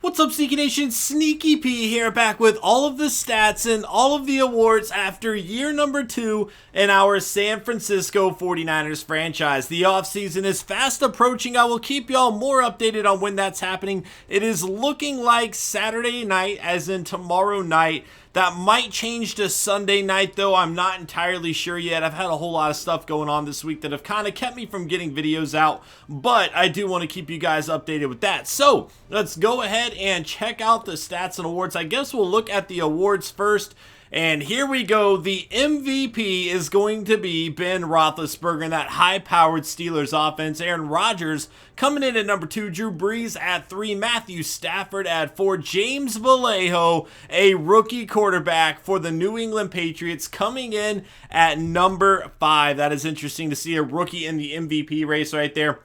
What's up, SnEaKyNation? SnEaKy P here, back with all of the stats and all of the awards after year number 2 in our San Francisco 49ers franchise. The offseason is fast approaching. I will keep y'all more updated on when that's happening. It is looking like Saturday night, as in tomorrow night. That might change to Sunday night, though. I'm not entirely sure yet. I've had a whole lot of stuff going on this week that have kind of kept me from getting videos out, but I do want to keep you guys updated with that. So let's go ahead and check out the stats and awards. I guess we'll look at the awards first. And here we go. The MVP is going to be Ben Roethlisberger in that high-powered Steelers offense. Aaron Rodgers coming in at number 2. Drew Brees at 3. Matthew Stafford at 4. James Vallejo, a rookie quarterback for the New England Patriots, coming in at number 5. That is interesting to see a rookie in the MVP race right there.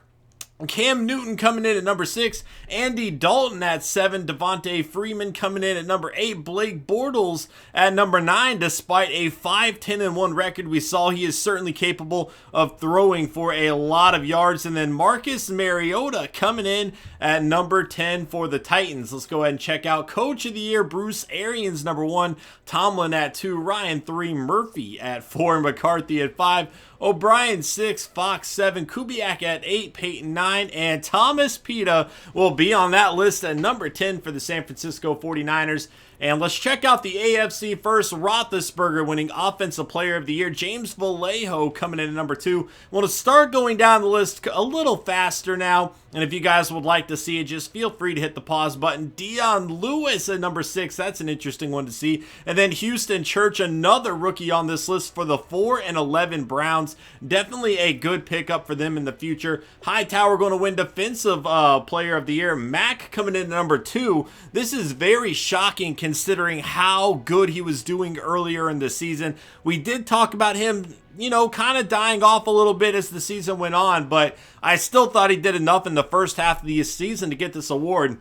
Cam Newton coming in at number 6, Andy Dalton at 7, Devontae Freeman coming in at number 8, Blake Bortles at number 9. Despite a 5-10-1 record, we saw he is certainly capable of throwing for a lot of yards. And then Marcus Mariota coming in at number 10 for the Titans. Let's go ahead and check out Coach of the Year. Bruce Arians, number 1, Tomlin at 2, Ryan 3, Murphy at 4, McCarthy at 5, O'Brien 6, Fox 7, Kubiak at 8, Peyton 9, and Thomas Pita will be on that list at number 10 for the San Francisco 49ers. And let's check out the AFC first. Roethlisberger winning Offensive Player of the Year. James Vallejo coming in at number 2. Want to start going down the list a little faster now. And if you guys would like to see it, just feel free to hit the pause button. Dion Lewis at number 6. That's an interesting one to see. And then Houston Church, another rookie on this list for the 4-11 Browns. Definitely a good pickup for them in the future. Hightower going to win Defensive Player of the Year. Mack coming in at number 2. This is very shocking considering how good he was doing earlier in the season. We did talk about him, you know, kind of dying off a little bit as the season went on, but I still thought he did enough in the first half of the season to get this award.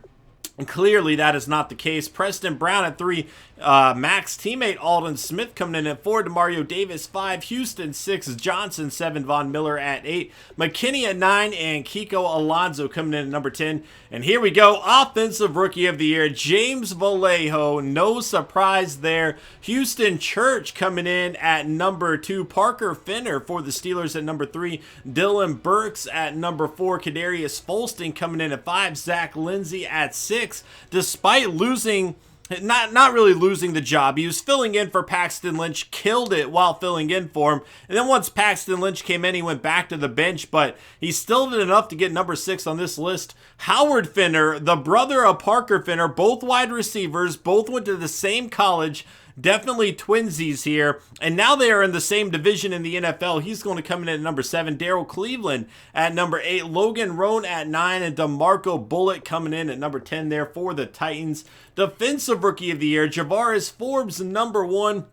And clearly that is not the case. Preston Brown at 3, Max teammate Aldon Smith coming in at 4, Demario Davis 5, Houston 6, Johnson 7, Von Miller at 8, McKinney at 9, and Kiko Alonso coming in at number 10. And here we go, Offensive Rookie of the Year, James Vallejo, no surprise there. Houston Church coming in at number 2, Parker Finner for the Steelers at number 3, Dylan Burks at number 4, Kadarius Folston coming in at 5, Zach Lindsay at 6. Despite losing, not really losing the job, he was filling in for Paxton Lynch, killed it while filling in for him. And then once Paxton Lynch came in, he went back to the bench, but he still did enough to get number 6 on this list. Howard Finner, the brother of Parker Finner, both wide receivers, both went to the same college. Definitely twinsies here, and now they are in the same division in the NFL. He's going to come in at number 7. Darrell Cleveland at number 8. Logan Roan at 9, and DeMarco Bullock coming in at number 10 there for the Titans. Defensive Rookie of the Year, Javaris Forbes, number 1.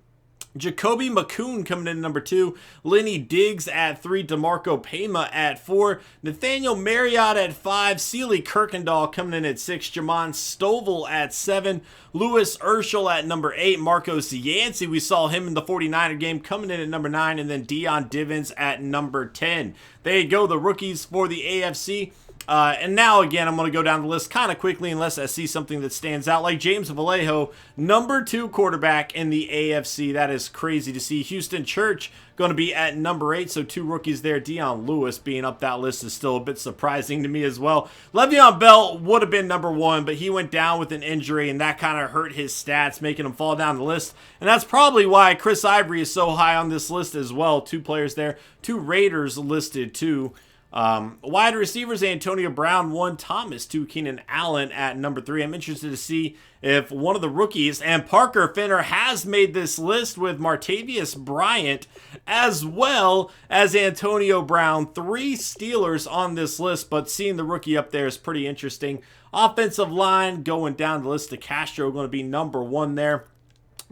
Jacoby McCoon coming in at number 2, Lenny Diggs at 3, DeMarco Pema at 4, Nathaniel Marriott at 5, Sealy Kirkendall coming in at 6, Jamon Stovall at 7, Louis Urschel at number 8, Marcos Yancey, we saw him in the 49er game, coming in at number 9, and then Dion Divins at number 10. There you go, the rookies for the AFC. And now, again, I'm going to go down the list kind of quickly unless I see something that stands out. Like James Vallejo, number 2 quarterback in the AFC. That is crazy to see. Houston Church going to be at number 8, so 2 rookies there. Dion Lewis being up that list is still a bit surprising to me as well. Le'Veon Bell would have been number 1, but he went down with an injury, and that kind of hurt his stats, making him fall down the list. And that's probably why Chris Ivory is so high on this list as well. 2 players there. 2 Raiders listed, too. Wide receivers, Antonio Brown 1, Thomas 2, Keenan Allen at number 3. I'm interested to see if one of the rookies, and Parker Finner has made this list with Martavius Bryant as well as Antonio Brown. 3 Steelers on this list, but seeing the rookie up there is pretty interesting. Offensive line going down the list, Castro going to be number 1 there.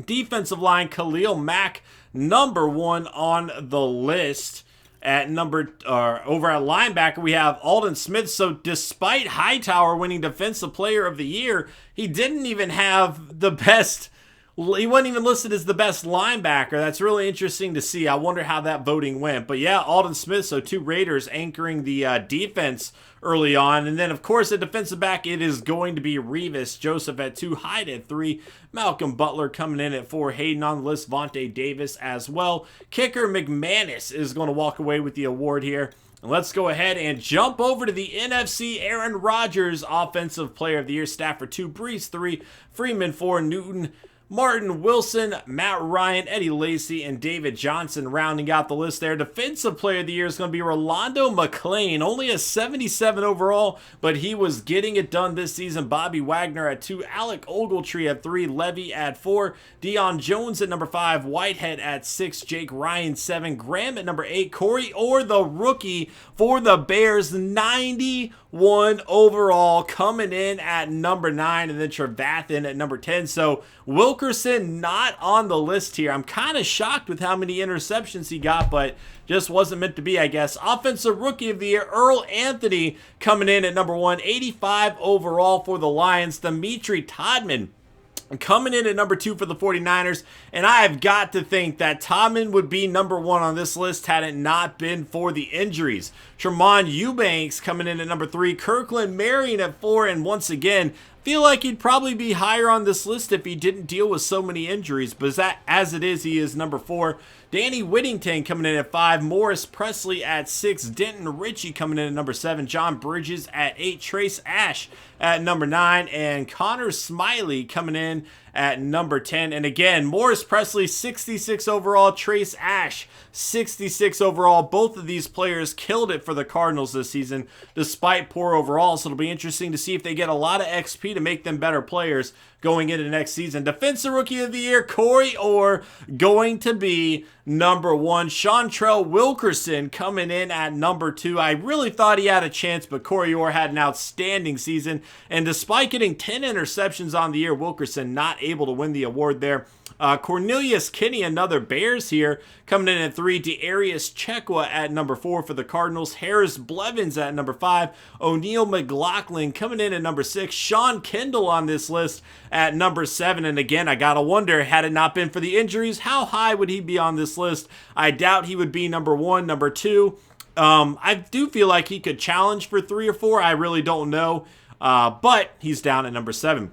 Defensive line, Khalil Mack number 1 on the list. At over at linebacker, we have Aldon Smith. So despite Hightower winning Defensive Player of the Year, he didn't even have the best he wasn't even listed as the best linebacker. That's really interesting to see. I wonder how that voting went. But yeah, Aldon Smith, so 2 Raiders anchoring the defense early on. And then, of course, at defensive back, it is going to be Revis Joseph at 2, Hyde at 3, Malcolm Butler coming in at 4, Hayden on the list, Vontae Davis as well. Kicker McManus is going to walk away with the award here. And let's go ahead and jump over to the NFC. Aaron Rodgers, Offensive Player of the Year, Stafford 2, Breeze 3, Freeman 4, Newton, Martin, Wilson, Matt Ryan, Eddie Lacy, and David Johnson rounding out the list there. Defensive Player of the Year is going to be Rolando McClain, only a 77 overall, but he was getting it done this season. Bobby Wagner at 2, Alec Ogletree at 3, Levy at 4, Deion Jones at number 5, Whitehead at 6, Jake Ryan 7, Graham at number 8, Corey Orr, the rookie for the Bears, 91 overall, coming in at number 9, and then Trevathan at number 10. So Wilkerson not on the list here. I'm kind of shocked with how many interceptions he got, but just wasn't meant to be, I guess. Offensive Rookie of the Year, Earl Anthony coming in at number 1, 85 overall for the Lions. Dimitri Todman coming in at number 2 for the 49ers, and I have got to think that Todman would be number 1 on this list had it not been for the injuries. Tremont Eubanks coming in at number 3, Kirkland Marion at 4, and once again, feel like he'd probably be higher on this list if he didn't deal with so many injuries, but as it is, he is number 4. Danny Whittington coming in at 5, Morris Presley at 6, Denton Ritchie coming in at number 7, John Bridges at 8, Trace Ash at number 9, and Connor Smiley coming in at number 10. And again, Morris Presley 66 overall, Trace Ash 66 overall. Both of these players killed it for the Cardinals this season despite poor overall, so it'll be interesting to see if they get a lot of XP to make them better players going into next season. Defensive Rookie of the Year, Corey Orr, going to be number 1. Chantrell Wilkerson coming in at number 2. I really thought he had a chance, but Corey Orr had an outstanding season. And despite getting 10 interceptions on the year, Wilkerson not able to win the award there. Cornelius Kinney, another Bears here, coming in at 3. Darius Chekwa at number 4 for the Cardinals. Harris Blevins at number 5. O'Neal McLaughlin coming in at number 6. Sean Kendall on this list at number 7. And again, I gotta wonder, had it not been for the injuries, how high would he be on this list? I doubt he would be number 1, number 2. I do feel like he could challenge for 3 or 4. I really don't know. But he's down at number 7.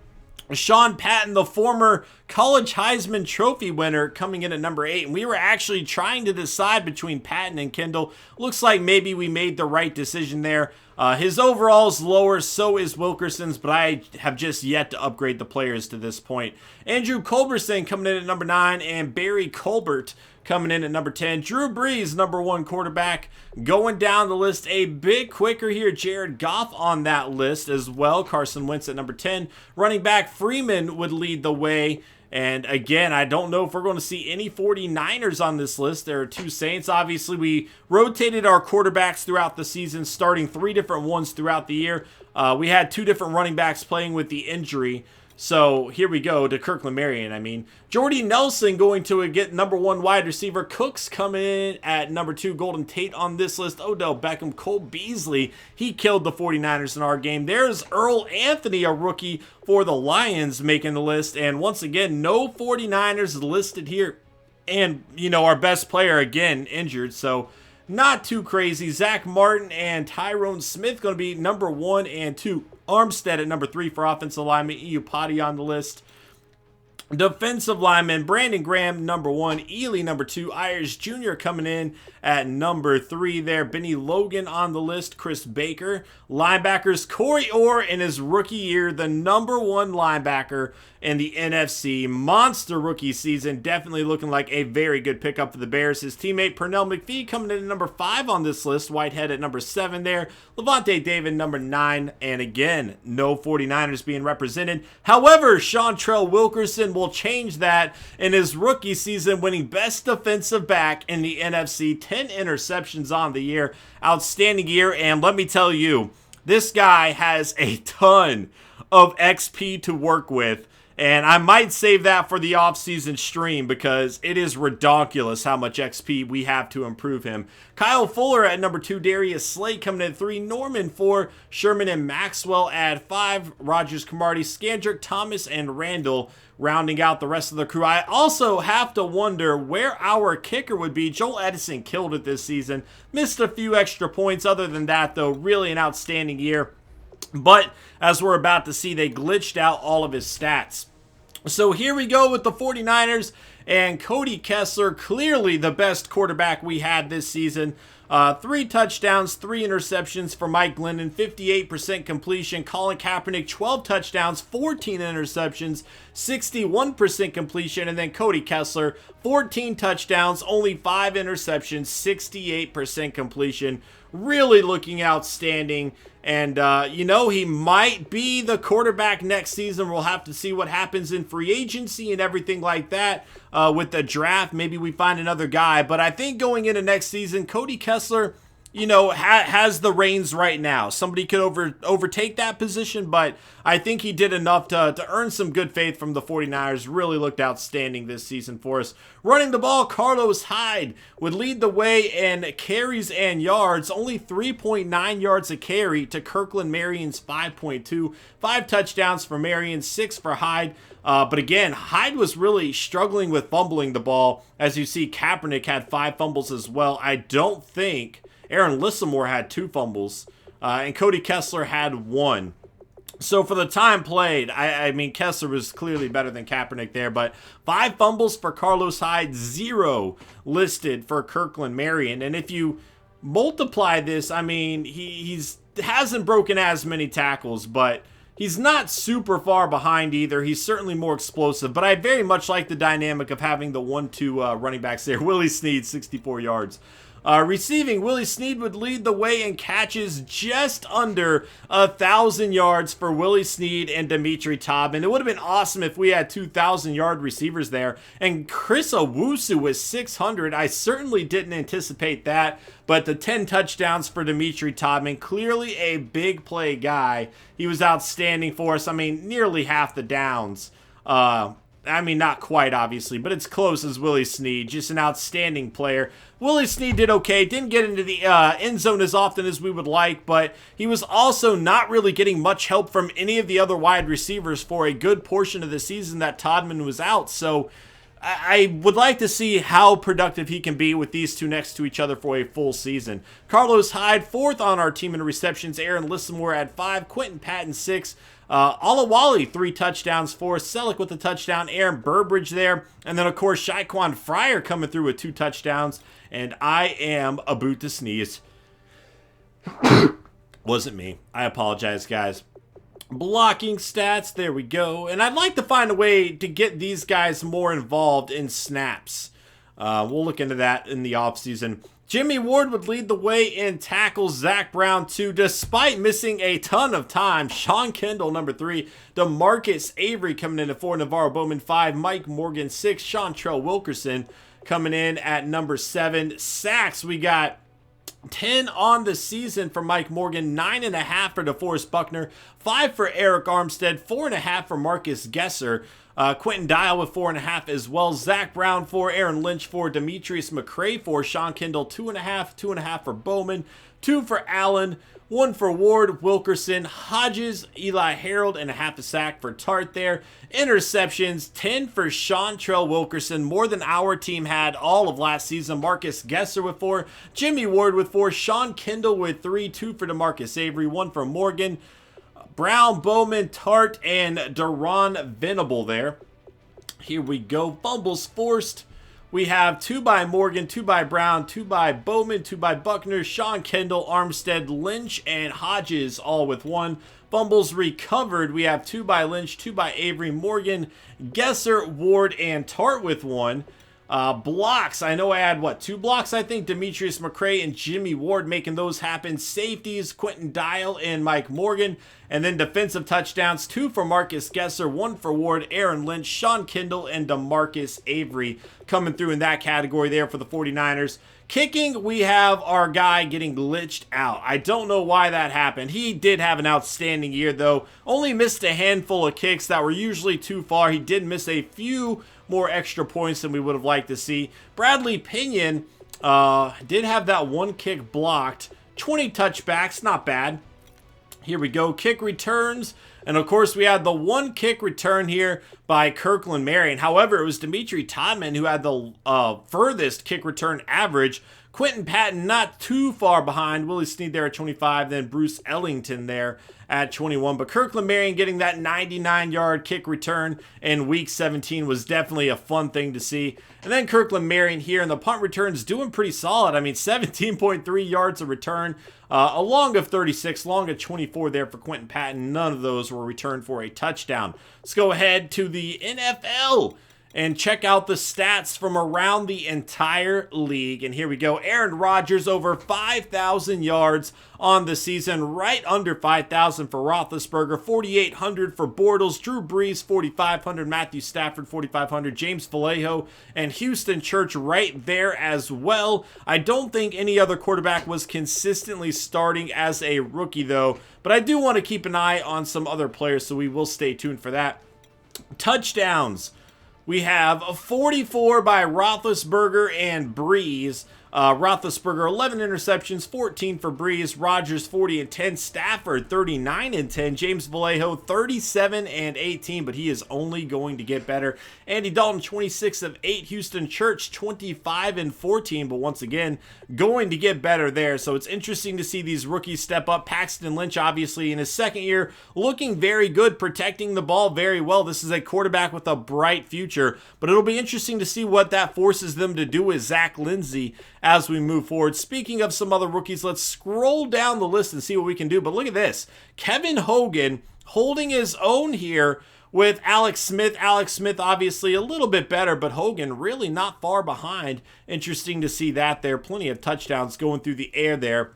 Sean Patton, the former College Heisman Trophy winner, coming in at number 8. And we were actually trying to decide between Patton and Kendall. Looks like maybe we made the right decision there. His overall is lower, so is Wilkerson's, but I have just yet to upgrade the players to this point. Andrew Culberson coming in at number 9, and Barry Colbert coming in at number 10. Drew Brees, number 1 quarterback. Going down the list a bit quicker here. Jared Goff on that list as well. Carson Wentz at number 10. Running back Freeman would lead the way. And again, I don't know if we're going to see any 49ers on this list. There are 2 Saints. Obviously, we rotated our quarterbacks throughout the season, starting 3 different ones throughout the year. We had 2 different running backs playing with the injury. So here we go to Kirkland Marion. I mean, Jordy Nelson going to get number 1 wide receiver. Cooks coming in at number 2. Golden Tate on this list. Odell Beckham, Cole Beasley. He killed the 49ers in our game. There's Earl Anthony, a rookie for the Lions, making the list. And once again, no 49ers listed here. And, you know, our best player, again, injured. So not too crazy. Zach Martin and Tyrone Smith going to be number 1 and 2. Armstead at number 3 for offensive lineman. Iupati on the list. Defensive lineman, Brandon Graham, number 1. Ely, number 2. Ayers Jr. coming in at number 3 there. Benny Logan on the list. Chris Baker. Linebackers, Corey Orr in his rookie year, the number 1 linebacker in the NFC. Monster rookie season. Definitely looking like a very good pickup for the Bears. His teammate, Pernell McPhee, coming in at number 5 on this list. Whitehead at number 7 there. Levante David, number 9. And again, no 49ers being represented. However, Chantrell Wilkerson will change that in his rookie season, winning best defensive back in the NFC. 10 interceptions on the year. Outstanding year. And let me tell you, this guy has a ton of XP to work with. And I might save that for the offseason stream because it is ridiculous how much XP we have to improve him. Kyle Fuller at number 2. Darius Slate coming in at 3. Norman 4. Sherman and Maxwell at 5. Rogers, Cromartie, Scandrick, Thomas, and Randall rounding out the rest of the crew. I also have to wonder where our kicker would be. Joel Edison killed it this season. Missed a few extra points. Other than that, though, really an outstanding year. But as we're about to see, they glitched out all of his stats. So here we go with the 49ers, and Cody Kessler, clearly the best quarterback we had this season. 3 touchdowns, 3 interceptions for Mike Glennon, 58% completion. Colin Kaepernick, 12 touchdowns, 14 interceptions, 61% completion. And then Cody Kessler, 14 touchdowns, only 5 interceptions, 68% completion. Really looking outstanding. And, you know, he might be the quarterback next season. We'll have to see what happens in free agency and everything like that. With the draft, maybe we find another guy. But I think going into next season, Cody Kessler, you know, has the reins right now. Somebody could overtake that position, but I think he did enough to earn some good faith from the 49ers. Really looked outstanding this season for us. Running the ball, Carlos Hyde would lead the way in carries and yards. Only 3.9 yards a carry to Kirkland Marion's 5.2. 5 touchdowns for Marion, 6 for Hyde. But again, Hyde was really struggling with fumbling the ball. As you see, Kaepernick had 5 fumbles as well. I don't think Aaron Lissamore had 2 fumbles, and Cody Kessler had 1. So for the time played, I mean, Kessler was clearly better than Kaepernick there, but 5 fumbles for Carlos Hyde, 0 listed for Kirkland Marion. And if you multiply this, I mean, he's hasn't broken as many tackles, but he's not super far behind either. He's certainly more explosive, but I very much like the dynamic of having the 1-2 running backs there. Willie Snead, 64 yards. Receiving, Willie Snead would lead the way in catches, just under 1,000 yards for Willie Snead and Dimitri Todman. It would have been awesome if we had 2,000-yard receivers there. And Chris Owusu was 600. I certainly didn't anticipate that. But the 10 touchdowns for Dimitri Todman, clearly a big play guy. He was outstanding for us. I mean, nearly half the downs. I mean, not quite, obviously, but it's close as Willie Snead. Just an outstanding player. Willie Snead did okay. Didn't get into the end zone as often as we would like, but he was also not really getting much help from any of the other wide receivers for a good portion of the season that Todman was out. So I would like to see how productive he can be with these two next to each other for a full season. Carlos Hyde, 4th on our team in receptions. Aaron Lissamore at 5. Quentin Patton, 6. Alawali, 3 touchdowns for Selleck with a touchdown. Aaron Burbridge there. And then, of course, Shaquan Fryer coming through with 2 touchdowns. And I am about to sneeze. Wasn't me. I apologize, guys. Blocking stats, there we go. And I'd like to find a way to get these guys more involved in snaps. We'll look into that in the offseason. Jimmy Ward would lead the way in tackles. Zach Brown, 2, despite missing a ton of time. Sean Kendall, number 3. DeMarcus Avery coming in at 4. Navarro Bowman, 5. Mike Morgan, 6. Seantrell Wilkerson coming in at number 7. Sacks, we got 10 on the season for Mike Morgan, 9.5 for DeForest Buckner, 5 for Eric Armstead, 4.5 for Marcus Gesser. Quentin Dial with 4.5 as well. Zach Brown 4, Aaron Lynch 4, Demetrius McCray 4, Sean Kendall 2.5, 2.5 for Bowman, 2 for Allen, 1 for Ward, Wilkerson, Hodges, Eli Harold, and a half a sack for Tart there. Interceptions, 10 for Seantrell Wilkerson, more than our team had all of last season. Marcus Gesser with 4, Jimmy Ward with 4, Sean Kendall with 3, 2 for DeMarcus Avery, 1 for Morgan, Brown, Bowman, Tart, and Deron Venable there. Here we go. Fumbles forced. We have 2 by Morgan, 2 by Brown, 2 by Bowman, 2 by Buckner, Sean Kendall, Armstead, Lynch, and Hodges all with 1. Fumbles recovered. We have 2 by Lynch, 2 by Avery, Morgan, Gesser, Ward, and Tart with 1. Blocks, I know I had, 2 blocks, I think. Demetrius McCray and Jimmy Ward making those happen. Safeties, Quentin Dial and Mike Morgan. And then defensive touchdowns, 2 for Marcus Gesser, 1 for Ward, Aaron Lynch, Sean Kendall, and DeMarcus Avery coming through in that category there for the 49ers. Kicking, we have our guy getting glitched out. I don't know why that happened. He did have an outstanding year, though. Only missed a handful of kicks that were usually too far. He did miss a few more extra points than we would have liked to see. Bradley Pinion did have that 1 kick blocked. 20 touchbacks, not bad. Here we go. Kick returns. And of course, we had the one kick return here by Kirkland Marion. However, it was Dimitri Todman who had the furthest kick return average. Quentin Patton not too far behind. Willie Snead there at 25, then Bruce Ellington there at 21. But Kirkland Marion getting that 99-yard kick return in Week 17 was definitely a fun thing to see. And then Kirkland Marion here in the punt returns doing pretty solid. I mean, 17.3 yards a return, a long of 36, long of 24 there for Quentin Patton. None of those were returned for a touchdown. Let's go ahead to the NFL and check out the stats from around the entire league. And here we go. Aaron Rodgers over 5,000 yards on the season, right under 5,000 for Roethlisberger, 4,800 for Bortles, Drew Brees, 4,500, Matthew Stafford, 4,500, James Vallejo, and Houston Church right there as well. I don't think any other quarterback was consistently starting as a rookie, though, but I do want to keep an eye on some other players, so we will stay tuned for that. Touchdowns. We have a 44 by Roethlisberger and Brees. Roethlisberger 11 interceptions, 14 for Brees. Rodgers 40 and 10. Stafford 39 and 10. James Vallejo 37 and 18, but he is only going to get better. Andy Dalton 26 of 8. Houston Church 25 and 14, but once again going to get better there. So it's interesting to see these rookies step up. Paxton Lynch obviously in his second year looking very good, protecting the ball very well. This is a quarterback with a bright future, but it'll be interesting to see what that forces them to do with Zach Lindsey as we move forward. Speaking of some other rookies, let's scroll down the list and see what we can do. But look at this. Kevin Hogan holding his own here with Alex Smith. Alex Smith obviously a little bit better, but Hogan really not far behind. Interesting to see that there. Plenty of touchdowns going through the air there.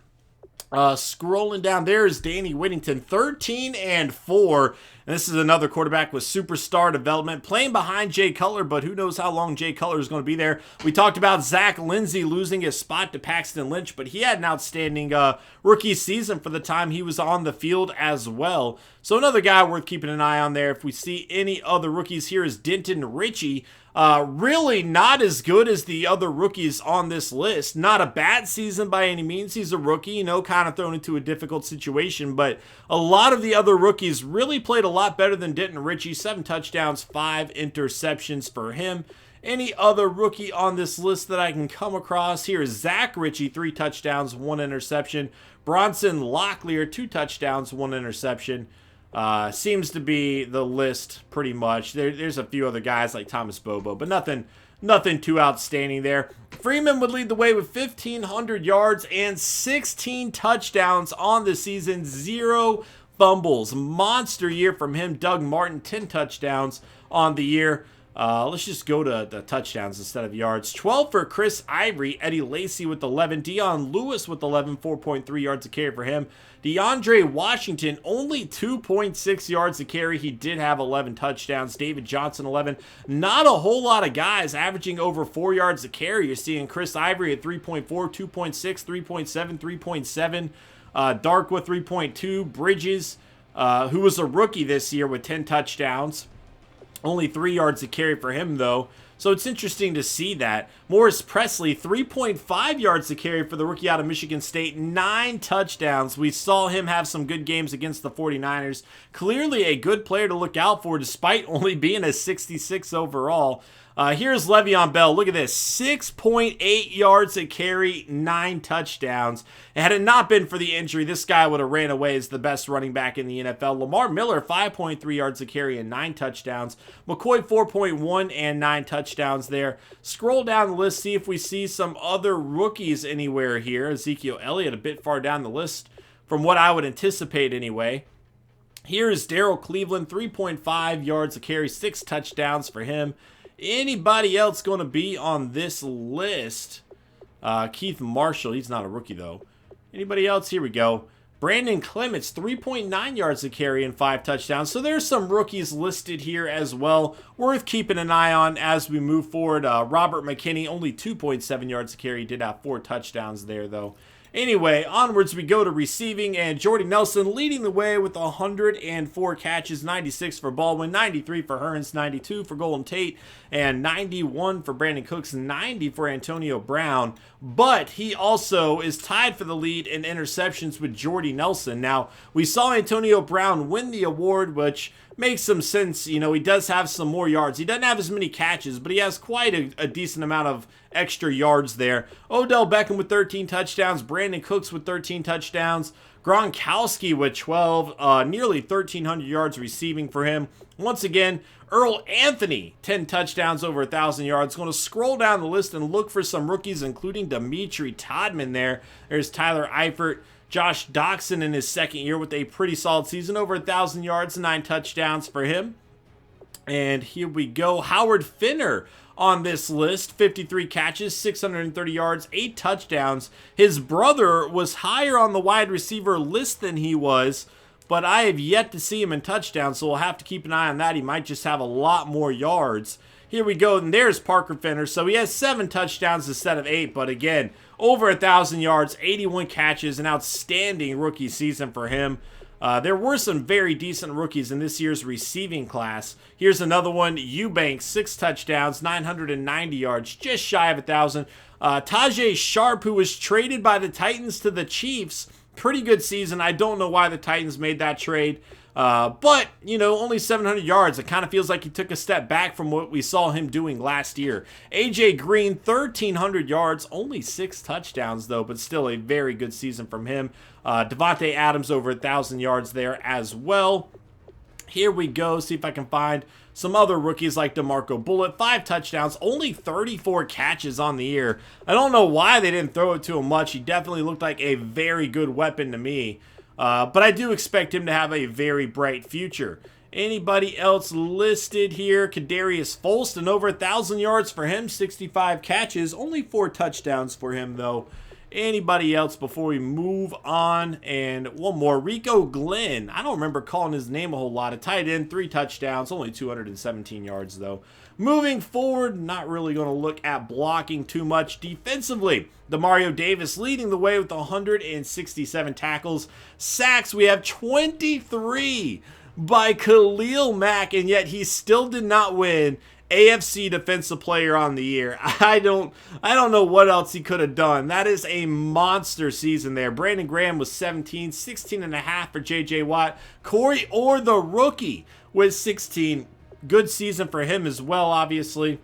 Scrolling down, there is Danny Whittington, 13 and 4. And this is another quarterback with superstar development, playing behind Jay Cutler, but who knows how long Jay Cutler is going to be there. We talked about Zach Lindsey losing his spot to Paxton Lynch, but he had an outstanding rookie season for the time he was on the field as well. So another guy worth keeping an eye on there. If we see any other rookies, here is Denton Ritchie. Really not as good as the other rookies on this list. Not a bad season by any means. He's a rookie, you know, kind of thrown into a difficult situation, but a lot of the other rookies really played a lot better than Denton Ritchie. 7 touchdowns, 5 interceptions for him. Any other rookie on this list that I can come across? Here is Zach Ritchie, 3 touchdowns, 1 interception. Bronson Locklear, 2 touchdowns, 1 interception. Seems to be the list pretty much. There's a few other guys like Thomas Bobo, but nothing too outstanding there. Freeman would lead the way with 1,500 yards and 16 touchdowns on the season. 0 fumbles. Monster year from him. Doug Martin, 10 touchdowns on the year. Let's just go to the touchdowns instead of yards. 12 for Chris Ivory. Eddie Lacy with 11. Dion Lewis with 11. 4.3 yards a carry for him. DeAndre Washington, only 2.6 yards a carry. He did have 11 touchdowns. David Johnson, 11. Not a whole lot of guys averaging over 4 yards a carry. You're seeing Chris Ivory at 3.4, 2.6, 3.7, 3.7. Dark with 3.2. Bridges, who was a rookie this year with 10 touchdowns. Only 3 yards a carry for him, though. So it's interesting to see that. Morris Presley, 3.5 yards a carry for the rookie out of Michigan State. 9 touchdowns. We saw him have some good games against the 49ers. Clearly a good player to look out for, despite only being a 66 overall. Here's Le'Veon Bell. Look at this. 6.8 yards a carry, 9 touchdowns. And had it not been for the injury, this guy would have ran away as the best running back in the NFL. Lamar Miller, 5.3 yards a carry and 9 touchdowns. McCoy, 4.1 and 9 touchdowns there. Scroll down the list, see if we see some other rookies anywhere here. Ezekiel Elliott a bit far down the list from what I would anticipate anyway. Here is Darrell Cleveland, 3.5 yards a carry, 6 touchdowns for him. Anybody else going to be on this list? Keith Marshall. He's not a rookie, though. Anybody else? Here we go. Brandon Clements, 3.9 yards a carry and 5 touchdowns. So there's some rookies listed here as well. Worth keeping an eye on as we move forward. Robert McKinney, only 2.7 yards a carry. He did have 4 touchdowns there, though. Anyway, onwards we go to receiving, and Jordy Nelson leading the way with 104 catches, 96 for Baldwin, 93 for Hearns, 92 for Golden Tate, and 91 for Brandon Cooks, 90 for Antonio Brown. But he also is tied for the lead in interceptions with Jordy Nelson. Now, we saw Antonio Brown win the award, which makes some sense. You know, he does have some more yards. He doesn't have as many catches, but he has quite a decent amount of extra yards there. Odell Beckham with 13 touchdowns, Brandon Cooks with 13 touchdowns, Gronkowski with 12, nearly 1,300 yards receiving for him. Once again, Earl Anthony, 10 touchdowns, over 1,000 yards. Going to scroll down the list and look for some rookies, including Dimitri Todman there. There's Tyler Eifert, Josh Doxson in his second year with a pretty solid season, over 1,000 yards, 9 touchdowns for him. And here we go, Howard Finner on this list, 53 catches, 630 yards, 8 touchdowns. His brother was higher on the wide receiver list than he was, but I have yet to see him in touchdowns, so we'll have to keep an eye on that. He might just have a lot more yards. Here we go, and there's Parker Finner. So he has 7 touchdowns instead of 8, but again, over 1,000 yards, 81 catches, an outstanding rookie season for him. There were some very decent rookies in this year's receiving class. Here's another one, Eubanks, 6 touchdowns, 990 yards, just shy of 1,000. Tajay Sharp, who was traded by the Titans to the Chiefs, pretty good season. I don't know why the Titans made that trade. But, you know, only 700 yards. It kind of feels like he took a step back from what we saw him doing last year. AJ Green, 1,300 yards, only 6 touchdowns, though, but still a very good season from him. Devontae Adams, over 1,000 yards there as well. Here we go, see if I can find some other rookies like DeMarco Bullitt, 5 touchdowns, only 34 catches on the year. I don't know why they didn't throw it to him much. He definitely looked like a very good weapon to me. But I do expect him to have a very bright future. Anybody else listed here? Kadarius Folston, over 1,000 yards for him, 65 catches, only 4 touchdowns for him though. Anybody else before we move on? And one more, Rico Glenn. I don't remember calling his name a whole lot. A tight end, 3 touchdowns, only 217 yards though. Moving forward, not really going to look at blocking too much. Defensively, Demario Davis leading the way with 167 tackles. Sacks, we have 23 by Khalil Mack, and yet he still did not win AFC Defensive Player on the Year. I don't know what else he could have done. That is a monster season there. Brandon Graham was 17, 16.5 for J.J. Watt. Corey Orr, the rookie, with 16. Good season for him as well, obviously.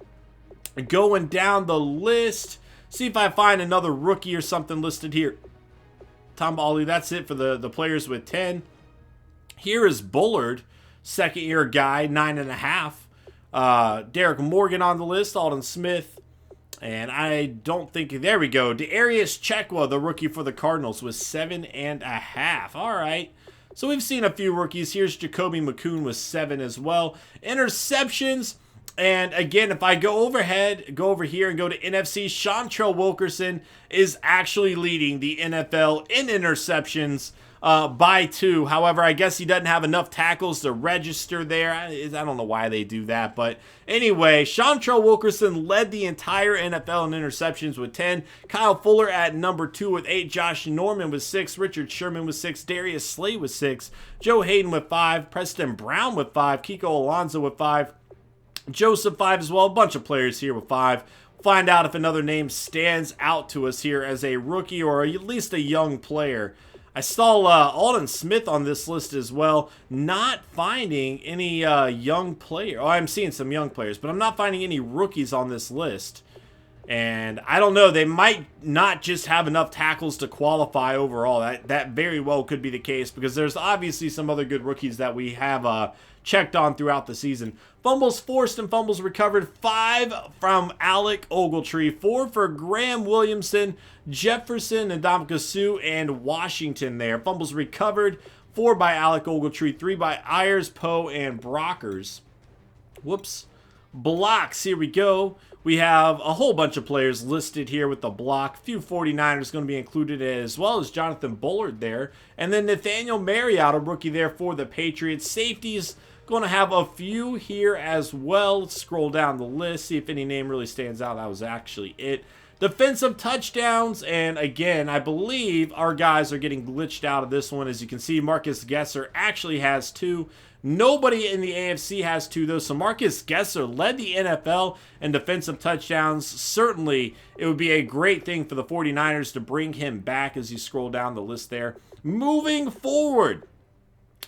Going down the list, see if I find another rookie or something listed here. Tom Ollie, that's it for the players with 10. Here is Bullard, second-year guy, 9.5. Derek Morgan on the list, Alden Smith, and I don't think, there we go. Darius Chekwa, the rookie for the Cardinals, was 7.5. All right. So we've seen a few rookies. Here's Jacoby McCoon with 7 as well. Interceptions, and again, if I go over here and go to NFC, Chantrell Wilkerson is actually leading the NFL in interceptions by 2. However, I guess he doesn't have enough tackles to register there. I don't know why they do that. But anyway, Chantrell Wilkerson led the entire NFL in interceptions with 10. Kyle Fuller at number 2 with 8. Josh Norman with 6. Richard Sherman with 6. Darius Slay with 6. Joe Hayden with 5. Preston Brown with 5. Kiko Alonso with 5. Joseph 5 as well. A bunch of players here with 5. Find out if another name stands out to us here as a rookie or at least a young player. I saw Alden Smith on this list as well. Not finding any young player. Oh, I'm seeing some young players, but I'm not finding any rookies on this list. And I don't know. They might not just have enough tackles to qualify overall. That very well could be the case because there's obviously some other good rookies that we have checked on throughout the season. Fumbles forced and fumbles recovered, 5 from Alec Ogletree, 4 for Graham Williamson, Jefferson, Ndamukong Suh, and Washington there. Fumbles recovered, 4 by Alec Ogletree, 3 by Ayers, Poe, and Brockers. Whoops. Blocks, here we go. We have a whole bunch of players listed here with the block. A few 49ers going to be included as well as Jonathan Bullard there. And then Nathaniel Marriott, a rookie there for the Patriots. Safeties going to have a few here as well. Let's scroll down the list, see if any name really stands out. That was actually it. Defensive touchdowns, and again, I believe our guys are getting glitched out of this one. As you can see, Marcus Gesser actually has 2. Nobody in the AFC has 2, though, so Marcus Gesser led the NFL in defensive touchdowns. Certainly, it would be a great thing for the 49ers to bring him back as you scroll down the list there. Moving forward,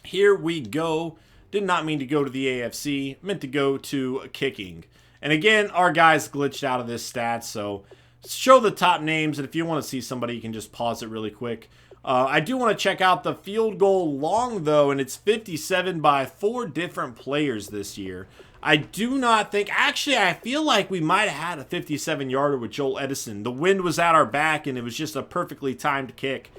here we go. Did not mean to go to the AFC, meant to go to kicking. And again, our guys glitched out of this stat, so show the top names, and if you want to see somebody, you can just pause it really quick. I do want to check out the field goal long, though, and it's 57 by 4 different players this year. I do not think, actually, I feel like we might have had a 57-yarder with Joel Edison. The wind was at our back, and it was just a perfectly timed kick.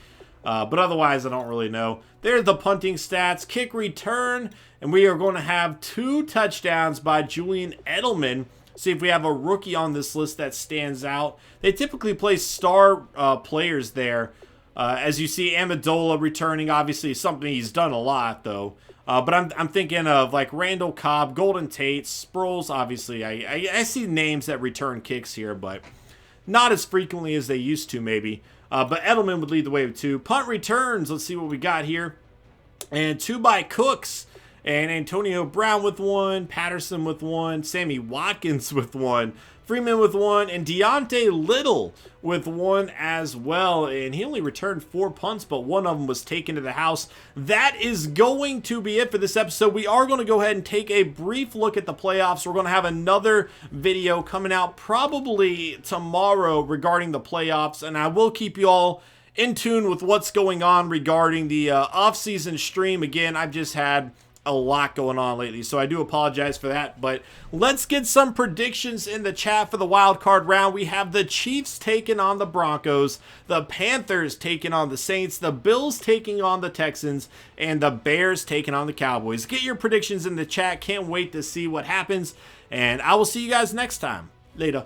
But otherwise, I don't really know. There's the punting stats, kick return, and we are going to have 2 touchdowns by Julian Edelman. See if we have a rookie on this list that stands out. They typically play star players there. As you see, Amendola returning, obviously something he's done a lot, though. But I'm thinking of like Randall Cobb, Golden Tate, Sproles, obviously. I see names that return kicks here, but not as frequently as they used to, maybe. But Edelman would lead the way with 2. Punt returns, let's see what we got here. And 2 by Cooks. And Antonio Brown with 1, Patterson with 1, Sammy Watkins with 1, Freeman with 1, and Deontay Little with 1 as well. And he only returned 4 punts, but 1 of them was taken to the house. That is going to be it for this episode. We are going to go ahead and take a brief look at the playoffs. We're going to have another video coming out probably tomorrow regarding the playoffs, and I will keep you all in tune with what's going on regarding the off-season stream. Again, I've just had a lot going on lately, so I do apologize for that. But let's get some predictions in the chat for the wild card round. We have the Chiefs taking on the Broncos, the Panthers taking on the Saints, the Bills taking on the Texans, and the Bears taking on the Cowboys. Get your predictions in the chat. Can't wait to see what happens, and I will see you guys next time. Later.